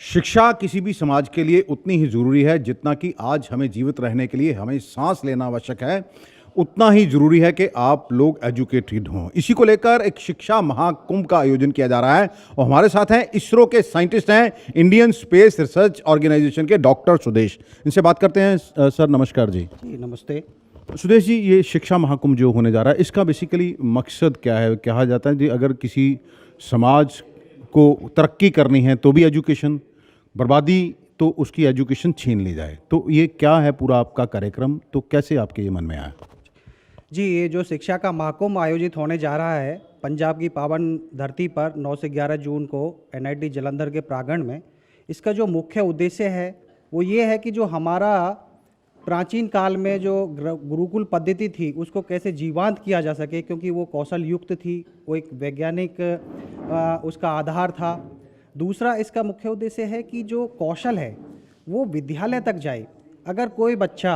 शिक्षा किसी भी समाज के लिए उतनी ही ज़रूरी है जितना कि आज हमें जीवित रहने के लिए हमें सांस लेना आवश्यक है। उतना ही ज़रूरी है कि आप लोग एजुकेटेड हों। इसी को लेकर एक शिक्षा महाकुंभ का आयोजन किया जा रहा है और हमारे साथ हैं इसरो के साइंटिस्ट हैं, इंडियन स्पेस रिसर्च ऑर्गेनाइजेशन के डॉक्टर सुदेश। इनसे बात करते हैं। सर नमस्कार जी। जी नमस्ते। सुदेश जी, ये शिक्षा महाकुंभ जो होने जा रहा है, इसका बेसिकली मकसद क्या है? कहा जाता है जी अगर किसी समाज को तरक्की करनी है तो भी एजुकेशन, बर्बादी तो उसकी एजुकेशन छीन ली जाए, तो ये क्या है पूरा आपका कार्यक्रम? तो कैसे आपके ये मन में आया? जी, ये जो शिक्षा का महाकुंभ आयोजित होने जा रहा है पंजाब की पावन धरती पर 9 से 11 जून को एनआईटी जालंधर के प्रांगण में, इसका जो मुख्य उद्देश्य है वो ये है कि जो हमारा प्राचीन काल में जो गुरुकुल पद्धति थी उसको कैसे जीवांत किया जा सके, क्योंकि वो कौशल युक्त थी, वो एक वैज्ञानिक उसका आधार था। दूसरा इसका मुख्य उद्देश्य है कि जो कौशल है वो विद्यालय तक जाए। अगर कोई बच्चा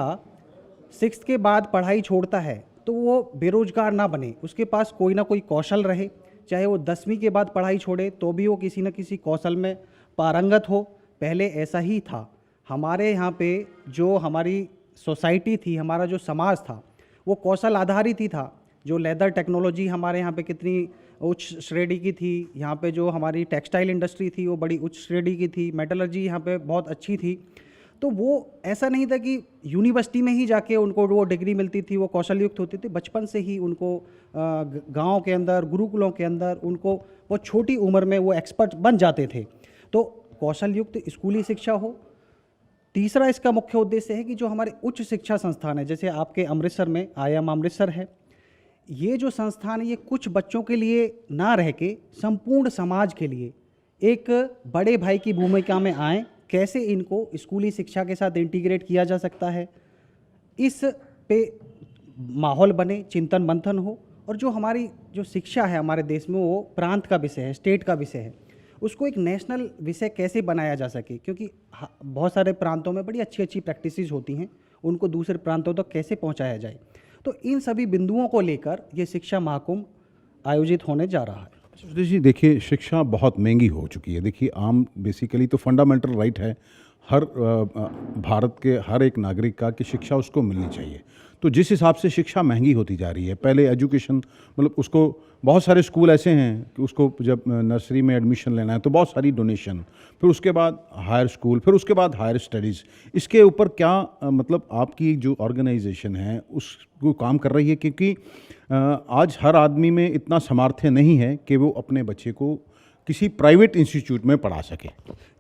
6th के बाद पढ़ाई छोड़ता है तो वो बेरोजगार ना बने, उसके पास कोई ना कोई कौशल रहे। चाहे वो 10वीं के बाद पढ़ाई छोड़े तो भी वो किसी न किसी कौशल में पारंगत हो। पहले ऐसा ही था। हमारे यहाँ पे जो हमारी सोसाइटी थी, हमारा जो समाज था वो कौशल आधारित ही था। जो लेदर टेक्नोलॉजी हमारे यहाँ पे कितनी उच्च श्रेणी की थी, यहाँ पे जो हमारी टेक्सटाइल इंडस्ट्री थी वो बड़ी उच्च श्रेणी की थी, मेटलर्जी यहाँ पे बहुत अच्छी थी। तो वो ऐसा नहीं था कि यूनिवर्सिटी में ही जाके उनको वो डिग्री मिलती थी, वो कौशल युक्त होती थी। बचपन से ही उनको गांव के अंदर, गुरुकुलों के अंदर उनको वो छोटी उम्र में वो एक्सपर्ट बन जाते थे। तो कौशल युक्त स्कूली शिक्षा हो। तीसरा इसका मुख्य उद्देश्य है कि जो हमारे उच्च शिक्षा संस्थान है, जैसे आपके अमृतसर में IIM अमृतसर है, ये जो संस्थान है ये कुछ बच्चों के लिए ना रह के संपूर्ण समाज के लिए एक बड़े भाई की भूमिका में आए। कैसे इनको स्कूली शिक्षा के साथ इंटीग्रेट किया जा सकता है, इस पे माहौल बने, चिंतन मंथन हो। और जो हमारी जो शिक्षा है हमारे देश में वो प्रांत का विषय है, स्टेट का विषय है, उसको एक नेशनल विषय कैसे बनाया जा सके, क्योंकि बहुत सारे प्रांतों में बड़ी अच्छी अच्छी प्रैक्टिसेस होती हैं, उनको दूसरे प्रांतों तक कैसे पहुंचाया जाए। तो इन सभी बिंदुओं को लेकर ये शिक्षा महाकुंभ आयोजित होने जा रहा है। सुदेश जी, देखिए शिक्षा बहुत महंगी हो चुकी है। देखिए आम बेसिकली तो फंडामेंटल राइट है हर भारत के हर एक नागरिक का कि शिक्षा उसको मिलनी चाहिए। तो जिस हिसाब से शिक्षा महंगी होती जा रही है, पहले एजुकेशन मतलब उसको बहुत सारे स्कूल ऐसे हैं कि उसको जब नर्सरी में एडमिशन लेना है तो बहुत सारी डोनेशन, फिर उसके बाद हायर स्कूल, फिर उसके बाद हायर स्टडीज़। इसके ऊपर क्या मतलब आपकी जो ऑर्गेनाइजेशन है उसको काम कर रही है? क्योंकि आज हर आदमी में इतना सामर्थ्य नहीं है कि वो अपने बच्चे को किसी प्राइवेट इंस्टीट्यूट में पढ़ा सके।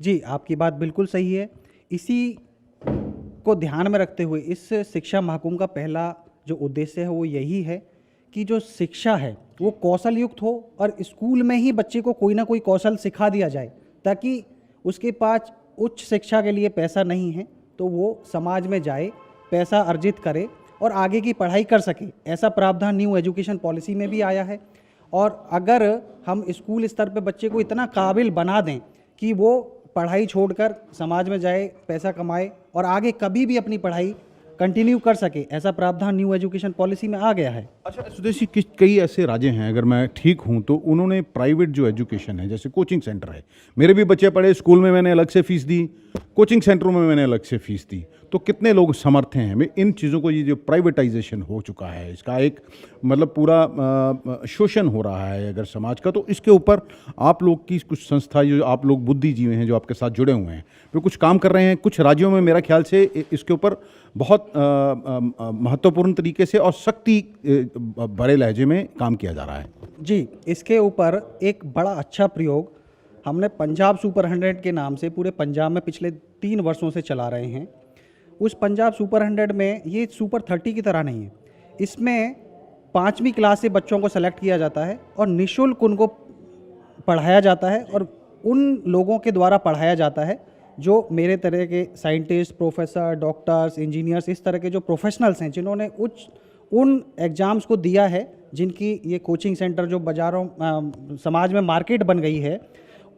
जी, आपकी बात बिल्कुल सही है। इसी को ध्यान में रखते हुए इस शिक्षा महाकुंभ का पहला जो उद्देश्य है वो यही है कि जो शिक्षा है वो कौशल युक्त हो और स्कूल में ही बच्चे को कोई ना कोई कौशल सिखा दिया जाए, ताकि उसके पास उच्च शिक्षा के लिए पैसा नहीं है तो वो समाज में जाए, पैसा अर्जित करे और आगे की पढ़ाई कर सके। ऐसा प्रावधान न्यू एजुकेशन पॉलिसी में भी आया है। और अगर हम स्कूल स्तर पे बच्चे को इतना काबिल बना दें कि वो पढ़ाई छोड़कर समाज में जाए, पैसा कमाए और आगे कभी भी अपनी पढ़ाई कंटिन्यू कर सके, ऐसा प्रावधान न्यू एजुकेशन पॉलिसी में आ गया है। अच्छा सुदेश जी, कई ऐसे राज्य हैं, अगर मैं ठीक हूं तो उन्होंने प्राइवेट जो एजुकेशन है, जैसे कोचिंग सेंटर है, मेरे भी बच्चे पढ़े, स्कूल में मैंने अलग से फीस दी, कोचिंग सेंटरों में मैंने अलग से फीस दी। तो कितने लोग समर्थ हैं इन चीज़ों को? ये जो प्राइवेटाइजेशन हो चुका है इसका एक मतलब पूरा शोषण हो रहा है अगर समाज का, तो इसके ऊपर आप लोग की कुछ संस्था, जो आप लोग बुद्धिजीवी हैं जो आपके साथ जुड़े हुए हैं, वे कुछ काम कर रहे हैं। कुछ राज्यों में मेरा ख्याल से इसके ऊपर बहुत महत्वपूर्ण तरीके से और सख्ती भरे लहजे में काम किया जा रहा है। जी, इसके ऊपर एक बड़ा अच्छा प्रयोग हमने पंजाब सुपर 100 के नाम से पूरे पंजाब में पिछले 3 वर्षों से चला रहे हैं। उस पंजाब सुपर 100 में ये सुपर 30 की तरह नहीं है। इसमें 5वीं क्लास से बच्चों को सेलेक्ट किया जाता है और निःशुल्क उनको पढ़ाया जाता है और उन लोगों के द्वारा पढ़ाया जाता है जो मेरे तरह के साइंटिस्ट, प्रोफेसर, डॉक्टर्स, इंजीनियर्स, इस तरह के जो प्रोफेशनल्स हैं जिन्होंने उन एग्ज़ाम्स को दिया है, जिनकी ये कोचिंग सेंटर जो बाज़ारों समाज में मार्केट बन गई है,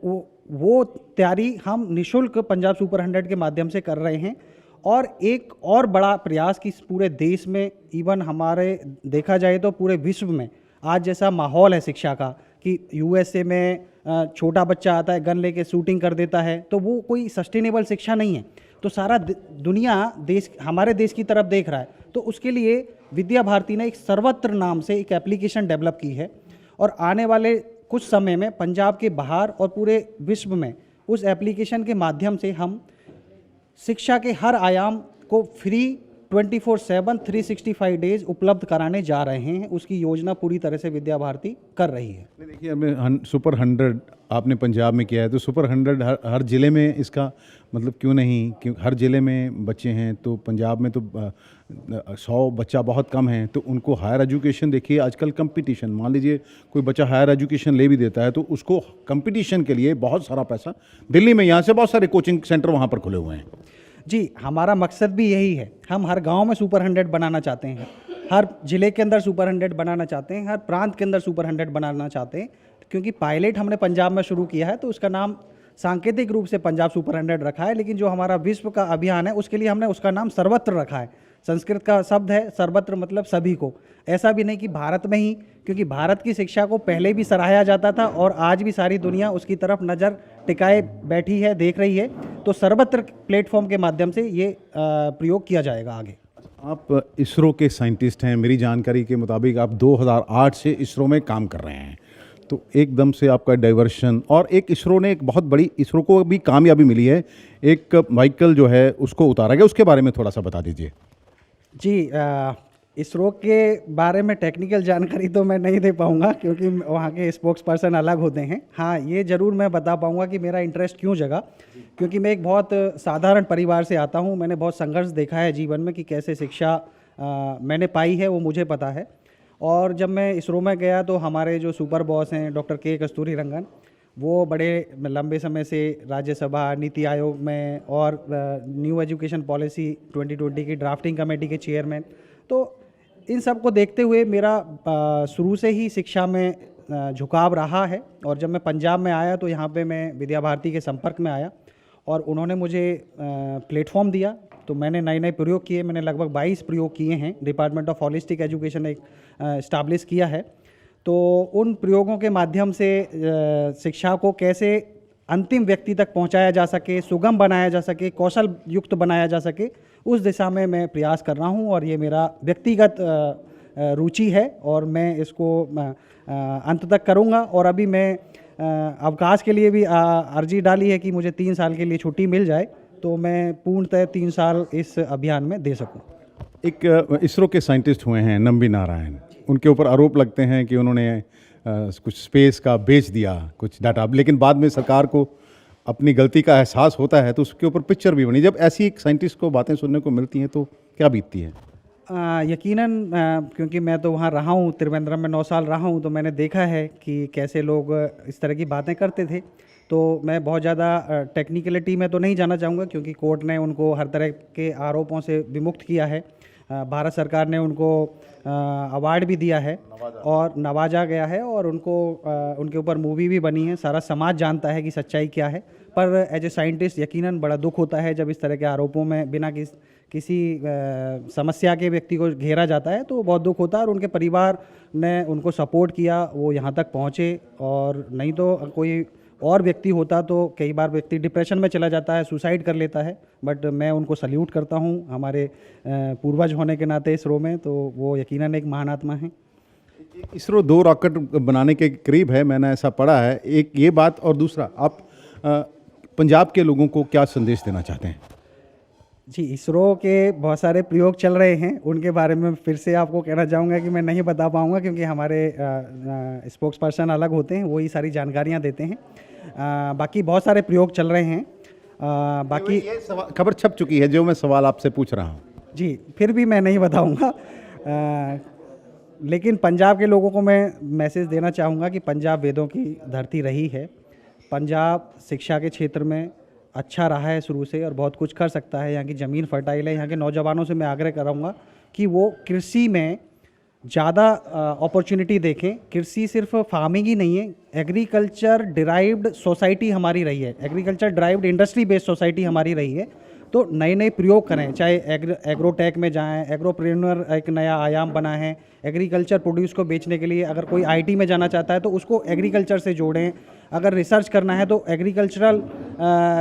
वो तैयारी हम निःशुल्क पंजाब सुपर 100 के माध्यम से कर रहे हैं। और एक और बड़ा प्रयास कि पूरे देश में, इवन हमारे देखा जाए तो पूरे विश्व में आज जैसा माहौल है शिक्षा का, कि यूएसए में छोटा बच्चा आता है गन लेके शूटिंग कर देता है, तो वो कोई सस्टेनेबल शिक्षा नहीं है। तो सारा दुनिया देश हमारे देश की तरफ देख रहा है, तो उसके लिए विद्या भारती ने एक सर्वत्र नाम से एक एप्लीकेशन डेवलप की है और आने वाले कुछ समय में पंजाब के बाहर और पूरे विश्व में उस एप्लीकेशन के माध्यम से हम शिक्षा के हर आयाम को फ्री 24/7 365 डेज उपलब्ध कराने जा रहे हैं। उसकी योजना पूरी तरह से विद्या भारती कर रही है। देखिए, हमें सुपर 100 आपने पंजाब में किया है, तो सुपर 100 हर ज़िले में इसका मतलब क्यों नहीं? क्यों हर ज़िले में बच्चे हैं, तो पंजाब में तो 100 बच्चा बहुत कम है, तो उनको हायर एजुकेशन, देखिए आजकल कंपटीशन, मान लीजिए कोई बच्चा हायर एजुकेशन ले भी देता है तो उसको कंपटीशन के लिए बहुत सारा पैसा, दिल्ली में यहाँ से बहुत सारे कोचिंग सेंटर वहाँ पर खुले हुए हैं। जी, हमारा मकसद भी यही है। हम हर गांव में सुपर 100 बनाना चाहते हैं, हर जिले के अंदर सुपर 100 बनाना चाहते हैं, हर प्रांत के अंदर सुपर 100 बनाना चाहते हैं। क्योंकि पायलट हमने पंजाब में शुरू किया है तो उसका नाम सांकेतिक रूप से पंजाब सुपर 100 रखा है, लेकिन जो हमारा विश्व का अभियान है उसके लिए हमने उसका नाम सर्वत्र रखा है। संस्कृत का शब्द है सर्वत्र, मतलब सभी को। ऐसा भी नहीं कि भारत में ही, क्योंकि भारत की शिक्षा को पहले भी सराहा जाता था और आज भी सारी दुनिया उसकी तरफ नज़र टिकाए बैठी है, देख रही है। तो सर्वत्र प्लेटफॉर्म के माध्यम से ये प्रयोग किया जाएगा आगे। आप इसरो के साइंटिस्ट हैं, मेरी जानकारी के मुताबिक आप 2008 से इसरो में काम कर रहे हैं, तो एकदम से आपका डाइवर्शन, और एक इसरो ने एक बहुत बड़ी, इसरो को भी कामयाबी मिली है, एक व्हीकल जो है उसको उतारा गया, उसके बारे में थोड़ा सा बता दीजिए। जी, इसरो के बारे में टेक्निकल जानकारी तो मैं नहीं दे पाऊँगा क्योंकि वहाँ के स्पोक्स पर्सन अलग होते हैं। हाँ, ये ज़रूर मैं बता पाऊँगा कि मेरा इंटरेस्ट क्यों जगा, क्योंकि मैं एक बहुत साधारण परिवार से आता हूँ। मैंने बहुत संघर्ष देखा है जीवन में कि कैसे शिक्षा मैंने पाई है, वो मुझे पता है। और जब मैं इसरो में गया तो हमारे जो सुपर बॉस हैं डॉक्टर के कस्तूरी रंगन, वो बड़े लंबे समय से राज्यसभा, नीति आयोग में और न्यू एजुकेशन पॉलिसी 2020 की ड्राफ्टिंग कमेटी के चेयरमैन। तो इन सब को देखते हुए मेरा शुरू से ही शिक्षा में झुकाव रहा है। और जब मैं पंजाब में आया तो यहाँ पे मैं विद्या भारती के संपर्क में आया और उन्होंने मुझे प्लेटफॉर्म दिया, तो मैंने नए नए प्रयोग किए। मैंने लगभग 22 प्रयोग किए हैं। डिपार्टमेंट ऑफ हॉलिस्टिक एजुकेशन एक इस्टाब्लिश किया है। तो उन प्रयोगों के माध्यम से शिक्षा को कैसे अंतिम व्यक्ति तक पहुंचाया जा सके, सुगम बनाया जा सके, कौशल युक्त बनाया जा सके, उस दिशा में मैं प्रयास कर रहा हूं। और ये मेरा व्यक्तिगत रुचि है और मैं इसको अंत तक करूंगा। और अभी मैं अवकाश के लिए भी अर्जी डाली है कि मुझे 3 साल के लिए छुट्टी मिल जाए, तो मैं पूर्णतः 3 साल इस अभियान में दे सकूं। एक इसरो के साइंटिस्ट हुए हैं नंबी नारायण, उनके ऊपर आरोप लगते हैं कि उन्होंने कुछ स्पेस का बेच दिया, कुछ डाटा, लेकिन बाद में सरकार को अपनी गलती का एहसास होता है तो उसके ऊपर पिक्चर भी बनी। जब ऐसी एक साइंटिस्ट को बातें सुनने को मिलती हैं तो क्या बीतती है? यकीनन, क्योंकि मैं तो वहाँ रहा हूँ, त्रिवेंद्रम में 9 साल रहा हूँ, तो मैंने देखा है कि कैसे लोग इस तरह की बातें करते थे। तो मैं बहुत ज़्यादा टेक्निकलिटी में तो नहीं जाना चाहूँगा, क्योंकि कोर्ट ने उनको हर तरह के आरोपों से विमुक्त किया है। भारत सरकार ने उनको अवार्ड भी दिया है और नवाजा गया है, और उनको उनके ऊपर मूवी भी बनी है। सारा समाज जानता है कि सच्चाई क्या है। पर एज ए साइंटिस्ट यकीनन बड़ा दुख होता है जब इस तरह के आरोपों में बिना किसी समस्या के व्यक्ति को घेरा जाता है, तो बहुत दुख होता है। और उनके परिवार ने उनको सपोर्ट किया, वो यहाँ तक पहुँचे। और नहीं तो कोई और व्यक्ति होता तो कई बार व्यक्ति डिप्रेशन में चला जाता है, सुसाइड कर लेता है। बट मैं उनको सल्यूट करता हूँ, हमारे पूर्वज होने के नाते इसरो में, तो वो यकीनन एक महान आत्मा है। इसरो 2 रॉकेट बनाने के करीब है, मैंने ऐसा पढ़ा है। एक ये बात, और दूसरा, आप पंजाब के लोगों को क्या संदेश देना चाहते हैं? जी, इसरो के बहुत सारे प्रयोग चल रहे हैं, उनके बारे में फिर से आपको कहना चाहूँगा कि मैं नहीं बता पाऊँगा, क्योंकि हमारे स्पोक्स पर्सन अलग होते हैं, वही सारी जानकारियाँ देते हैं। बाकी बहुत सारे प्रयोग चल रहे हैं। बाकी ये खबर छप चुकी है जो मैं सवाल आपसे पूछ रहा हूँ। जी, फिर भी मैं नहीं बताऊँगा। लेकिन पंजाब के लोगों को मैं मैसेज देना चाहूँगा कि पंजाब वेदों की धरती रही है। पंजाब शिक्षा के क्षेत्र में अच्छा रहा है शुरू से और बहुत कुछ कर सकता है। यहाँ की ज़मीन फर्टाइल है। यहाँ के नौजवानों से मैं आग्रह करूँगा कि वो कृषि में ज़्यादा अपॉर्चुनिटी देखें। कृषि सिर्फ फार्मिंग ही नहीं है, एग्रीकल्चर डिराइव्ड सोसाइटी हमारी रही है, agriculture derived industry based society हमारी रही है। तो नए नए प्रयोग करें, चाहे एग्रोटेक में जाएं, एग्रोप्रेन्योर एक नया आयाम बना है, एग्रीकल्चर प्रोड्यूस को बेचने के लिए अगर कोई आईटी में जाना चाहता है तो उसको एग्रीकल्चर से जोड़ें, अगर रिसर्च करना है तो एग्रीकल्चरल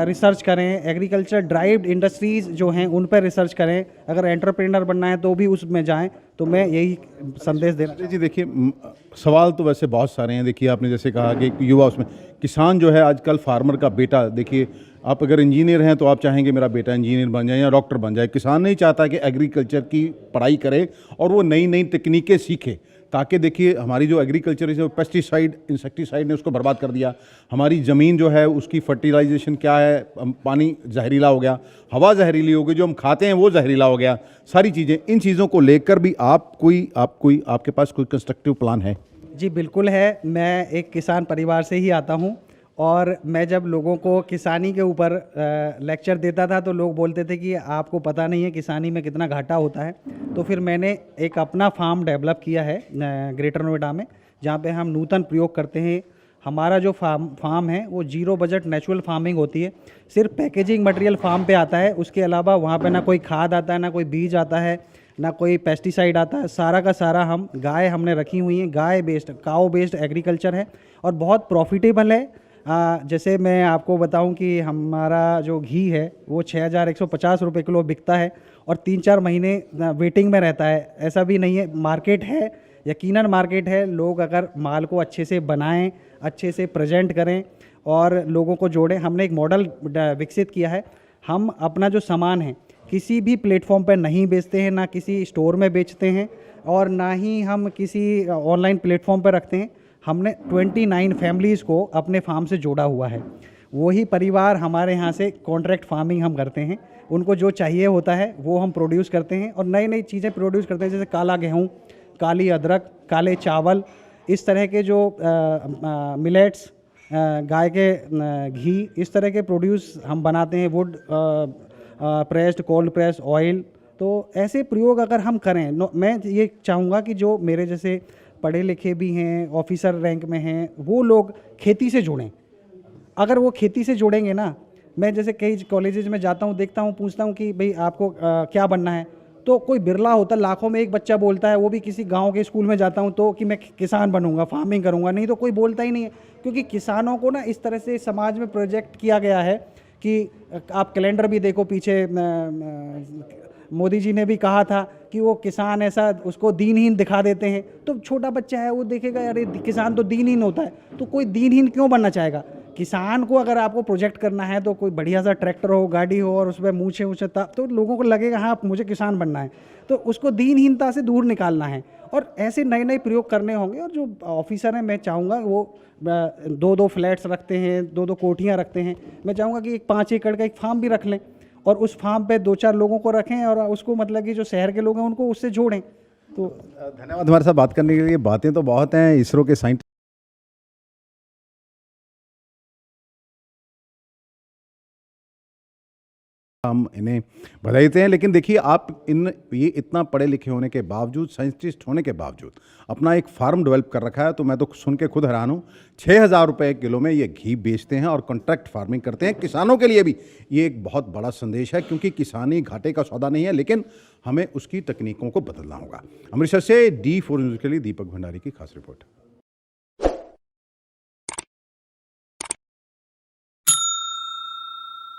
रिसर्च करें, एग्रीकल्चर ड्राइव्ड इंडस्ट्रीज़ जो हैं उन पर रिसर्च करें, अगर एंटरप्रेन्योर बनना है तो भी उसमें जाएं। तो मैं यही संदेश देना। अरे जी देखिए, सवाल तो वैसे बहुत सारे हैं। देखिए आपने जैसे कहा कि युवा उसमें, किसान जो है आजकल फार्मर का बेटा, देखिए आप अगर इंजीनियर हैं तो आप चाहेंगे मेरा बेटा इंजीनियर बन जाए या डॉक्टर बन जाए। किसान नहीं चाहता कि एग्रीकल्चर की पढ़ाई करे और वो नई नई तकनीकें सीखे, ताकि देखिए हमारी जो एग्रीकल्चर है, पेस्टिसाइड इंसेक्टिसाइड ने उसको बर्बाद कर दिया। हमारी ज़मीन जो है उसकी फर्टिलाइजेशन क्या है, पानी जहरीला हो गया, हवा जहरीली हो गई, जो हम खाते हैं वो जहरीला हो गया, सारी चीज़ें। इन चीज़ों को लेकर भी आपके पास कोई कंस्ट्रक्टिव प्लान है? जी बिल्कुल है। मैं एक किसान परिवार से ही आता हूँ और मैं जब लोगों को किसानी के ऊपर लेक्चर देता था तो लोग बोलते थे कि आपको पता नहीं है किसानी में कितना घाटा होता है। तो फिर मैंने एक अपना फार्म डेवलप किया है ग्रेटर नोएडा में, जहाँ पे हम नूतन प्रयोग करते हैं। हमारा जो फार्म है वो जीरो बजट नेचुरल फार्मिंग होती है। सिर्फ पैकेजिंग मटेरियल फार्म पे आता है, उसके अलावा वहाँ पे ना कोई खाद आता है, ना कोई बीज आता है, ना कोई पेस्टिसाइड आता है। सारा का सारा हम गाय हमने रखी हुई हैं, गाय बेस्ड काओ बेस्ड एग्रीकल्चर है और बहुत प्रॉफिटेबल है। जैसे मैं आपको बताऊं कि हमारा जो घी है वो 6,150 रुपये किलो बिकता है और 3-4 महीने वेटिंग में रहता है। ऐसा भी नहीं है, मार्केट है, यकीनन मार्केट है। लोग अगर माल को अच्छे से बनाएं, अच्छे से प्रेजेंट करें और लोगों को जोड़ें। हमने एक मॉडल विकसित किया है। हम अपना जो सामान है किसी भी प्लेटफॉर्म पर नहीं बेचते हैं, ना किसी स्टोर में बेचते हैं और ना ही हम किसी ऑनलाइन प्लेटफॉर्म पर रखते हैं। हमने 29 फैमिलीज़ को अपने फार्म से जोड़ा हुआ है। वही परिवार हमारे यहाँ से कॉन्ट्रैक्ट फार्मिंग हम करते हैं। उनको जो चाहिए होता है वो हम प्रोड्यूस करते हैं और नई नई चीज़ें प्रोड्यूस करते हैं, जैसे काला गेहूँ, काली अदरक, काले चावल, इस तरह के जो मिलेट्स, गाय के घी, इस तरह के प्रोड्यूस हम बनाते हैं। Would pressed, cold press oil. तो ऐसे प्रयोग अगर हम करें, मैं ये चाहूँगा कि जो मेरे जैसे पढ़े लिखे भी हैं, ऑफिसर रैंक में हैं, वो लोग खेती से जुड़ें। अगर वो खेती से जुड़ेंगे ना, मैं जैसे कई कॉलेजेस में जाता हूँ, देखता हूँ, पूछता हूँ कि भाई आपको क्या बनना है, तो कोई बिरला होता, लाखों में एक बच्चा बोलता है, वो भी किसी गांव के स्कूल में जाता हूँ तो कि मैं किसान बनूंगा, फार्मिंग करूंगा, नहीं तो कोई बोलता ही नहीं है। क्योंकि किसानों को ना इस तरह से समाज में प्रोजेक्ट किया गया है कि आप कैलेंडर भी देखो, पीछे मोदी जी ने भी कहा था कि वो किसान ऐसा, उसको दीनहीन दिखा देते हैं। तो छोटा बच्चा है वो देखेगा अरे किसान तो दीनहीन होता है, तो कोई दीनहीन क्यों बनना चाहेगा? किसान को अगर आपको प्रोजेक्ट करना है तो कोई बढ़िया सा ट्रैक्टर हो, गाड़ी हो और उसमें मूछे ऊँचे, तो लोगों को लगेगा हाँ मुझे किसान बनना है। तो उसको दीनहीनता से दूर निकालना है और ऐसे नए नए प्रयोग करने होंगे। और जो ऑफिसर हैं, मैं चाहूँगा वो 2-2 फ्लैट्स रखते हैं, 2-2 कोठियाँ रखते हैं, मैं चाहूँगा कि एक 5 एकड़ का एक फार्म भी रख लें और उस फार्म पे 2-4 लोगों को रखें और उसको मतलब कि जो शहर के लोग हैं उनको उससे जोड़ें। तो धन्यवाद हमारे साथ बात करने के लिए। बातें तो बहुत हैं, इसरो के साइंटिस्ट हम इन्हें बधाई देते हैं। लेकिन देखिए आप ये इतना पढ़े लिखे होने के बावजूद, साइंटिस्ट होने के बावजूद अपना एक फार्म डेवलप कर रखा है, तो मैं तो सुन के खुद हैरान हूँ। 6,000 रुपये किलो में ये घी बेचते हैं और कॉन्ट्रैक्ट फार्मिंग करते हैं। किसानों के लिए भी ये एक बहुत बड़ा संदेश है, क्योंकि किसानी घाटे का सौदा नहीं है, लेकिन हमें उसकी तकनीकों को बदलना होगा। अमृतसर से D4 न्यूज़ के लिए दीपक भंडारी की खास रिपोर्ट।